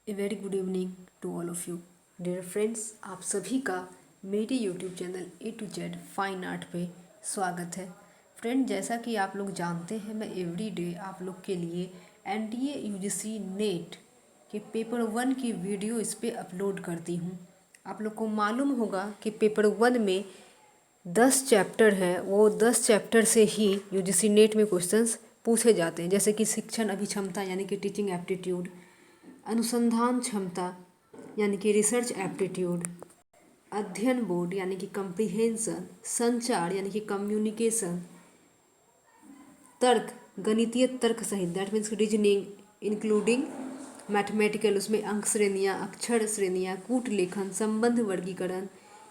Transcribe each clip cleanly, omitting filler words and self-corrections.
A very good evening to all of you dear friends. आप सभी का मेरे YouTube channel A to Z fine art पे स्वागत है। फ्रेंड, जैसा कि आप लोग जानते हैं, मैं एवरी डे आप लोग के लिए NTA UGC नेट के पेपर 1 की वीडियो इस पे अपलोड करती हूँ। आप लोग को मालूम होगा कि पेपर 1 में 10 चैप्टर हैं, वो 10 चैप्टर से ही UGC नेट में क्वेश्चंस पूछे जाते हैं, जैसे कि शिक्षण अभिक्षमता यानी कि टीचिंग एप्टीट्यूड, अनुसंधान क्षमता यानी कि रिसर्च एप्टीट्यूड, अध्ययन बोर्ड यानी कि कम्प्रीहेंशन, संचार यानी कि कम्युनिकेशन, तर्क गणितीय तर्क सहित that means reasoning including mathematical, उसमें अंक श्रेणियाँ, अक्षर श्रेणियाँ, कूट लेखन, संबंध वर्गीकरण,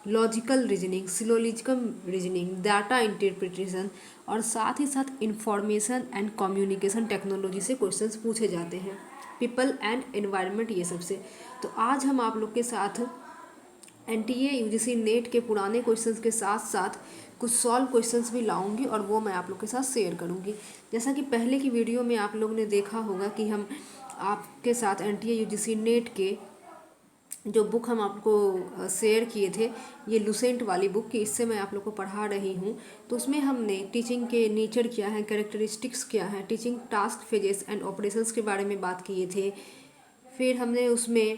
logical reasoning, syllogistic reasoning, data interpretation और साथ ही साथ इंफॉर्मेशन एंड कम्युनिकेशन टेक्नोलॉजी से क्वेश्चंस पूछे जाते हैं, पीपल एंड एनवायरनमेंट ये सबसे। तो आज हम आप लोग के साथ NTA UGC नेट के पुराने क्वेश्चंस के साथ साथ कुछ सॉल्व क्वेश्चंस भी लाऊंगी और वो मैं आप लोग के साथ शेयर करूंगी। जैसा कि पहले की वीडियो में आप लोग ने देखा होगा कि हम आपके साथ NTA UGC नेट के जो बुक हम आपको शेयर किए थे, ये लुसेंट वाली बुक की, इससे मैं आप लोग को पढ़ा रही हूँ। तो उसमें हमने टीचिंग के नेचर क्या है, कैरेक्टरिस्टिक्स क्या है, teaching task phases and operations के बारे में बात किए थे। फिर हमने उसमें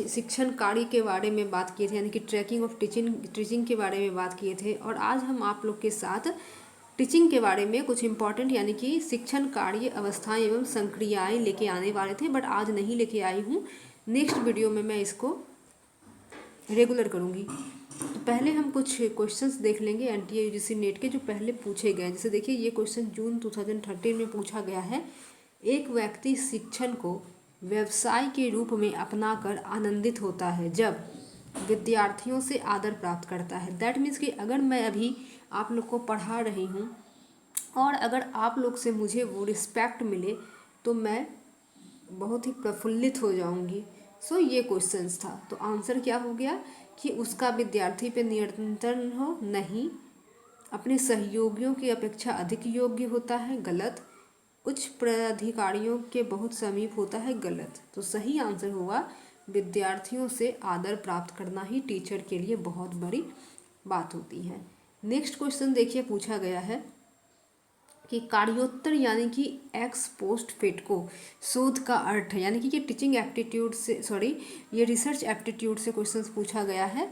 शिक्षण कार्य के बारे में बात किए थे, यानी कि ट्रैकिंग ऑफ टीचिंग के बारे में बात किए थे। और आज हम आप लोग के साथ टीचिंग के बारे में कुछ इंपॉर्टेंट यानी कि शिक्षण कार्य अवस्थाएं एवं संक्रियाएं लेके आने वाले थे, बट आज नहीं लेके आई हूँ। नेक्स्ट वीडियो में मैं इसको रेगुलर करूँगी। तो पहले हम कुछ क्वेश्चंस देख लेंगे NTA UGC नेट के जो पहले पूछे गए। जैसे देखिए, ये क्वेश्चन जून 2013 में पूछा गया है। एक व्यक्ति शिक्षण को व्यवसाय के रूप में अपनाकर आनंदित होता है जब विद्यार्थियों से आदर प्राप्त करता है। दैट मीन्स कि अगर मैं अभी आप लोग को पढ़ा रही हूँ और अगर आप लोग से मुझे वो रिस्पेक्ट मिले तो मैं बहुत ही प्रफुल्लित हो जाऊंगी। सो ये क्वेश्चंस था। तो आंसर क्या हो गया कि उसका विद्यार्थी पे नियंत्रण हो, नहीं, अपने सहयोगियों की अपेक्षा अधिक योग्य होता है, गलत, उच्च पदाधिकारियों के बहुत समीप होता है, गलत। तो सही आंसर हुआ विद्यार्थियों से आदर प्राप्त करना ही टीचर के लिए बहुत बड़ी बात होती है। नेक्स्ट क्वेश्चन देखिए, पूछा गया है कि कार्योत्तर यानी कि एक्स पोस्ट फेटको शोध का अर्थ है, यानी कि ये टीचिंग एप्टीट्यूड से ये रिसर्च एप्टीट्यूड से क्वेश्चन पूछा गया है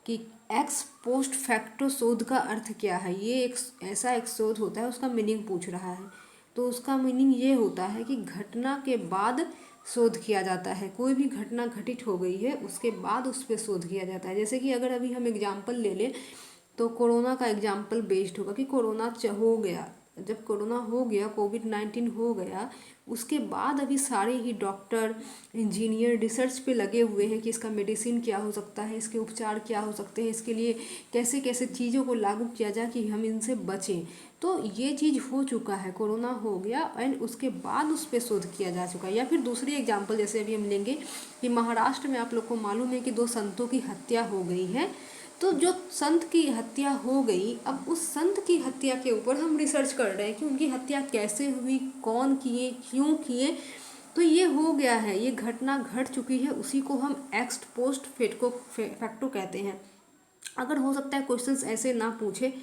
कि एक्स पोस्ट फैक्टो शोध का अर्थ क्या है। ये एक ऐसा एक शोध होता है, उसका मीनिंग पूछ रहा है। तो उसका मीनिंग ये होता है कि घटना के बाद शोध किया जाता है। कोई भी घटना घटित हो गई है उसके बाद उस पर शोध किया जाता है। जैसे कि अगर अभी हम एग्जाम्पल ले लें तो कोरोना का एग्जाम्पल बेस्ड होगा कि कोरोना हो गया, जब कोरोना हो गया, कोविड-19 हो गया, उसके बाद अभी सारे ही डॉक्टर इंजीनियर रिसर्च पे लगे हुए हैं कि इसका मेडिसिन क्या हो सकता है, इसके उपचार क्या हो सकते हैं, इसके लिए कैसे कैसे चीज़ों को लागू किया जाए कि हम इनसे बचें। तो ये चीज़ हो चुका है, कोरोना हो गया एंड उसके बाद उस पर शोध किया जा चुका है। या फिर दूसरी एग्जाम्पल जैसे अभी हम लेंगे कि महाराष्ट्र में आप लोग को मालूम है कि 2 संतों की हत्या हो गई है। तो जो संत की हत्या हो गई, अब उस संत की हत्या के ऊपर हम रिसर्च कर रहे हैं कि उनकी हत्या कैसे हुई, कौन किए, क्यों किए। तो ये हो गया है, ये घटना घट चुकी है, उसी को हम एक्स पोस्ट फैक्टो कहते हैं। अगर हो सकता है क्वेश्चंस ऐसे ना पूछे,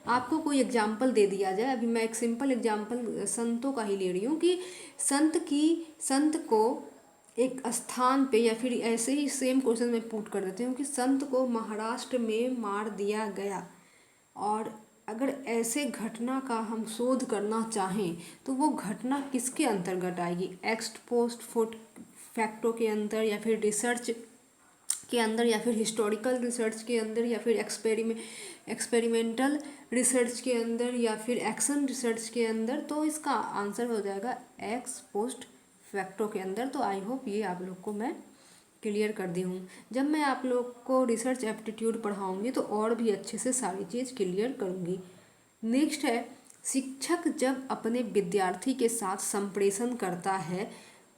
आपको कोई एग्जाम्पल दे दिया जाए। अभी मैं एक सिंपल एग्जाम्पल संतों का ही ले रही हूँ कि संत को एक स्थान पे, या फिर ऐसे ही सेम क्वेश्चन में पुट कर देती हूँ कि संत को महाराष्ट्र में मार दिया गया। और अगर ऐसे घटना का हम शोध करना चाहें तो वो घटना किसके अंतर्गत आएगी, एक्स पोस्ट फैक्टो के अंदर, या फिर रिसर्च के अंदर, या फिर हिस्टोरिकल रिसर्च के अंदर, या फिर एक्सपेरिमेंटल रिसर्च के अंदर, या फिर एक्शन रिसर्च के अंदर। तो इसका आंसर हो जाएगा एक्स पोस्ट फैक्टो के अंदर। तो आई होप ये आप लोग को मैं क्लियर कर दी हूँ। जब मैं आप लोग को रिसर्च एप्टीट्यूड पढ़ाऊँगी तो और भी अच्छे से सारी चीज़ क्लियर करूँगी। नेक्स्ट है, शिक्षक जब अपने विद्यार्थी के साथ संप्रेषण करता है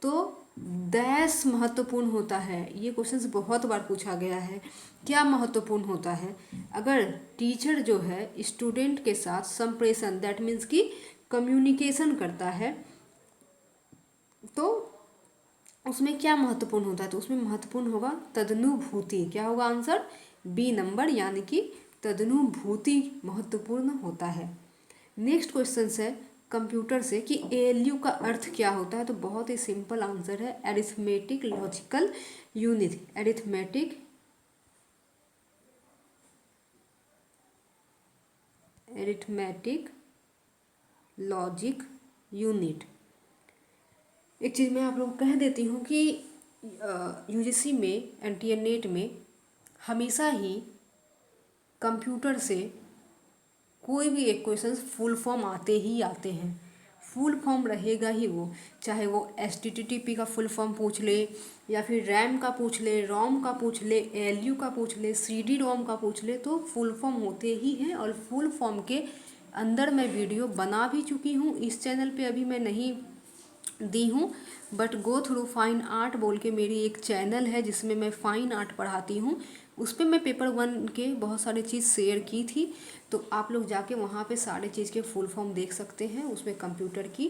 तो डैश महत्वपूर्ण होता है। ये क्वेश्चन बहुत बार पूछा गया है, क्या महत्वपूर्ण होता है। अगर टीचर जो है स्टूडेंट के साथ संप्रेषण दैट मीन्स कि कम्युनिकेशन करता है तो उसमें क्या महत्वपूर्ण होता है, तो उसमें महत्वपूर्ण होगा तदनुभूति। क्या होगा आंसर? बी नंबर, यानी कि तदनुभूति महत्वपूर्ण होता है। नेक्स्ट क्वेश्चन है कंप्यूटर से कि एएलयू का अर्थ क्या होता है, तो बहुत ही सिंपल आंसर है, arithmetic logical unit. Arithmetic logic unit. एक चीज़ मैं आप लोग को कह देती हूँ कि यूजीसी में, एनटीए नेट में हमेशा ही कंप्यूटर से कोई भी एक क्वेश्चन फुल फॉर्म आते ही आते हैं। फुल फॉर्म रहेगा ही वो, चाहे वो एचटीटीपी का फुल फॉर्म पूछ ले, या फिर रैम का पूछ ले, रोम का पूछ ले, एएलयू का पूछ ले, सीडी रोम का पूछ ले, तो फुल फॉर्म होते ही हैं। और फुल फॉर्म के अंदर मैं वीडियो बना भी चुकी हूँ, इस चैनल पे अभी मैं नहीं दी हूँ, but go through fine art बोल के मेरी एक चैनल है जिसमें मैं फाइन आर्ट पढ़ाती हूँ। उस पर मैं पेपर 1 के बहुत सारी चीज़ शेयर की थी, तो आप लोग जाके वहाँ पे सारे चीज़ के फुल फॉर्म देख सकते हैं। उसमें कंप्यूटर की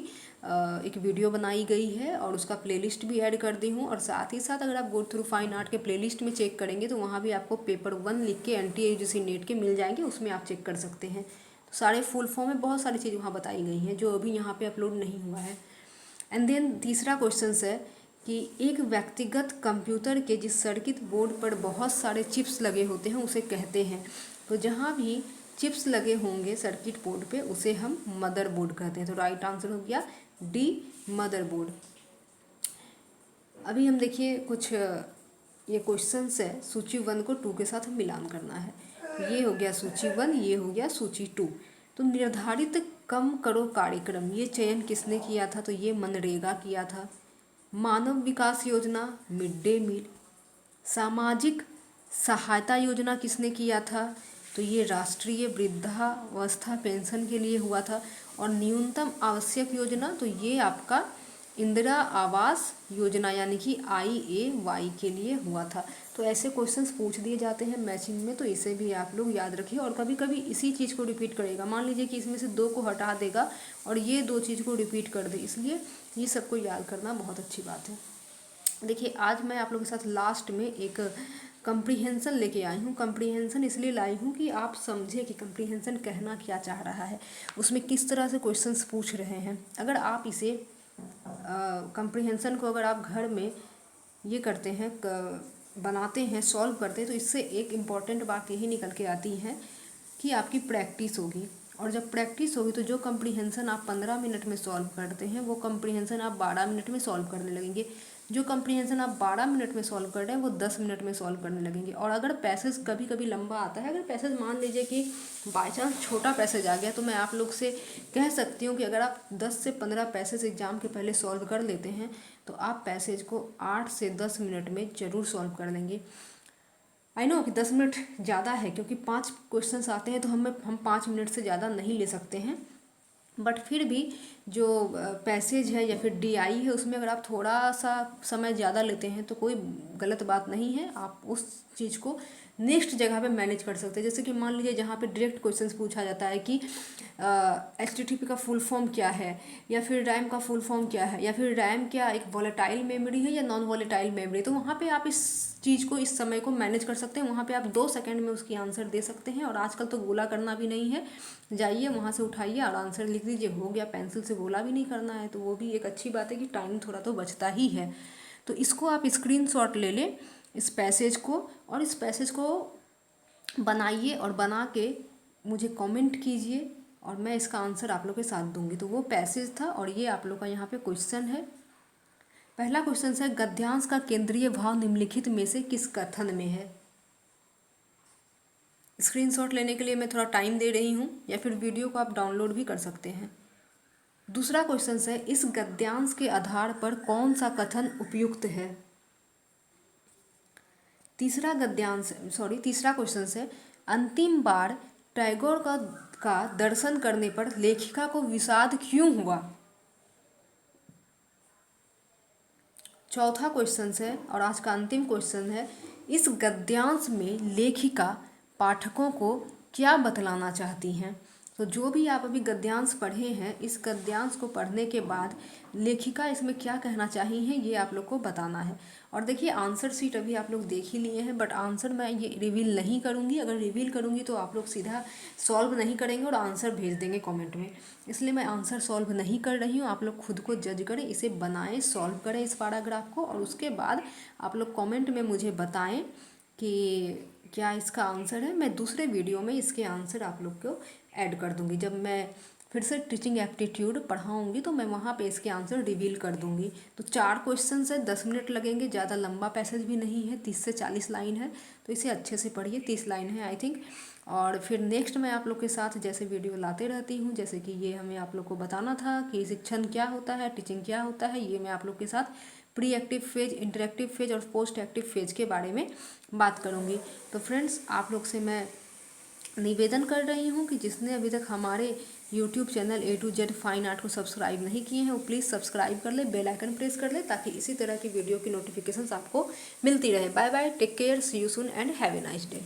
एक वीडियो बनाई गई है और उसका प्लेलिस्ट भी ऐड कर दी हूँ। और साथ ही साथ अगर आप गो थ्रू फाइन आर्ट के प्लेलिस्ट में चेक करेंगे तो वहाँ भी आपको पेपर 1 लिख के एनटीए यूजीसी नेट के मिल जाएंगे, उसमें आप चेक कर सकते हैं। तो सारे फुल फॉर्म में बहुत सारी चीज़ वहाँ बताई गई हैं जो अभी यहाँ पर अपलोड नहीं हुआ है। एंड देन तीसरा क्वेश्चन है कि एक व्यक्तिगत कंप्यूटर के जिस सर्किट बोर्ड पर बहुत सारे चिप्स लगे होते हैं उसे कहते हैं। तो जहाँ भी चिप्स लगे होंगे सर्किट बोर्ड पे उसे हम मदरबोर्ड कहते हैं। तो राइट आंसर हो गया डी, मदरबोर्ड। अभी हम देखिए कुछ ये क्वेश्चंस है, सूची 1 को 2 के साथ मिलान करना है। ये हो गया सूची 1, ये हो गया सूची 2। तो निर्धारित कम करो कार्यक्रम, ये चयन किसने किया था, तो ये मनरेगा किया था। मानव विकास योजना, मिड डे मील। सामाजिक सहायता योजना किसने किया था, तो ये राष्ट्रीय वृद्धावस्था पेंशन के लिए हुआ था। और न्यूनतम आवश्यक योजना, तो ये आपका इंदिरा आवास योजना यानी कि IAY के लिए हुआ था। तो ऐसे क्वेश्चंस पूछ दिए जाते हैं मैचिंग में, तो इसे भी आप लोग याद रखिए। और कभी कभी इसी चीज़ को रिपीट करेगा, मान लीजिए कि इसमें से 2 को हटा देगा और ये 2 चीज़ को रिपीट कर दे, इसलिए ये सबको याद करना बहुत अच्छी बात है। देखिए आज मैं आप लोगों के साथ लास्ट में एक कंप्रीहेंसन लेके आई हूँ। कंप्रीहेंसन इसलिए लाई हूँ कि आप समझे कि कंप्रीहेंसन कहना क्या चाह रहा है, उसमें किस तरह से क्वेश्चंस पूछ रहे हैं। अगर आप इसे कंप्रीहेंसन को अगर आप घर में ये करते हैं, बनाते हैं, सॉल्व करते हैं, तो इससे एक इम्पॉर्टेंट बात यही निकल के आती है कि आपकी प्रैक्टिस होगी। और जब प्रैक्टिस होगी तो जो कंप्रीहेंसन आप 15 मिनट में सॉल्व करते हैं वो कंप्रीहेंसन आप 12 मिनट में सॉल्व करने लगेंगे। जो कंप्रीहेंसन आप 12 मिनट में सॉल्व कर रहे हैं वो 10 मिनट में सॉल्व करने लगेंगे। और अगर पैसेज कभी कभी लंबा आता है, अगर पैसेज मान लीजिए कि बाई चांस छोटा पैसेज आ गया, तो मैं आप लोग से कह सकती हूँ कि अगर आप 10 से 15 पैसेज एग्जाम के पहले सॉल्व कर लेते हैं तो आप पैसेज को 8 से 10 मिनट में ज़रूर सॉल्व कर लेंगे। आई नो कि 10 मिनट ज़्यादा है क्योंकि 5 क्वेश्चंस आते हैं, तो हम 5 मिनट से ज़्यादा नहीं ले सकते हैं। बट फिर भी जो पैसेज है या फिर DI है उसमें अगर आप थोड़ा सा समय ज़्यादा लेते हैं तो कोई गलत बात नहीं है, आप उस चीज़ को नेक्स्ट जगह पे मैनेज कर सकते हैं। जैसे कि मान लीजिए जहाँ पे डायरेक्ट क्वेश्चंस पूछा जाता है कि HTTP का फुल फॉर्म क्या है, या फिर रैम का फुल फॉर्म क्या है, या फिर रैम क्या एक वॉलेटाइल मेमोरी है या नॉन वॉलेटाइल मेमोरी, तो वहाँ पे आप इस चीज़ को, इस समय को मैनेज कर सकते हैं। वहाँ पे आप 2 सेकंड में उसकी आंसर दे सकते हैं। और आजकल तो गोला करना भी नहीं है, जाइए वहाँ से उठाइए और आंसर लिख दीजिए, हो गया। पेंसिल से गोला भी नहीं करना है, तो वो भी एक अच्छी बात है कि टाइम थोड़ा तो बचता ही है। तो इसको आप स्क्रीनशॉट ले लें इस पैसेज को, और इस पैसेज को बनाइए और बना के मुझे कमेंट कीजिए और मैं इसका आंसर आप लोग के साथ दूंगी। तो वो पैसेज था और ये आप लोग का यहाँ पे क्वेश्चन है। पहला क्वेश्चन है गद्यांश का केंद्रीय भाव निम्नलिखित में से किस कथन में है। स्क्रीनशॉट लेने के लिए मैं थोड़ा टाइम दे रही हूँ, या फिर वीडियो को आप डाउनलोड भी कर सकते हैं। दूसरा क्वेश्चन है इस गद्यांश के आधार पर कौन सा कथन उपयुक्त है। तीसरा क्वेश्चन है अंतिम बार टैगोर का दर्शन करने पर लेखिका को विषाद क्यों हुआ। चौथा क्वेश्चन है और आज का अंतिम क्वेश्चन है इस गद्यांश में लेखिका पाठकों को क्या बतलाना चाहती हैं। तो जो भी आप अभी गद्यांश पढ़े हैं, इस गद्यांश को पढ़ने के बाद लेखिका इसमें क्या कहना चाही है ये आप लोग को बताना है। और देखिए आंसर शीट अभी आप लोग देख ही लिए हैं, बट आंसर मैं ये रिवील नहीं करूँगी। अगर रिवील करूँगी तो आप लोग सीधा सॉल्व नहीं करेंगे और आंसर भेज देंगे कमेंट में, इसलिए मैं आंसर सॉल्व नहीं कर रही हूँ। आप लोग खुद को जज करें, इसे बनाएं, सॉल्व करें इस पैराग्राफ को, और उसके बाद आप लोग कमेंट में मुझे बताएं कि क्या इसका आंसर है। मैं दूसरे वीडियो में इसके आंसर आप लोग को ऐड कर दूंगी। जब मैं फिर से टीचिंग एप्टीट्यूड पढ़ाऊंगी तो मैं वहाँ पे इसके आंसर रिवील कर दूंगी। तो 4 क्वेश्चन है, 10 मिनट लगेंगे, ज़्यादा लंबा पैसेज भी नहीं है, 30 से 40 लाइन है, तो इसे अच्छे से पढ़िए। 30 लाइन है आई थिंक। और फिर नेक्स्ट मैं आप लोग के साथ जैसे वीडियो लाते रहती हूँ, जैसे कि ये हमें आप लोग को बताना था कि शिक्षण क्या होता है, टीचिंग क्या होता है, ये मैं आप लोग के साथ pre active phase, interactive phase और पोस्ट एक्टिव फेज के बारे में बात करूँगी। तो फ्रेंड्स आप लोग से मैं निवेदन कर रही हूँ कि जिसने अभी तक हमारे YouTube channel A to Z fine art को सब्सक्राइब नहीं किए हैं वो प्लीज़ सब्सक्राइब कर ले, बेल आइकन प्रेस कर ले, ताकि इसी तरह की वीडियो की नोटिफिकेशंस आपको मिलती रहे। Bye bye, take care, see you soon and have a nice day.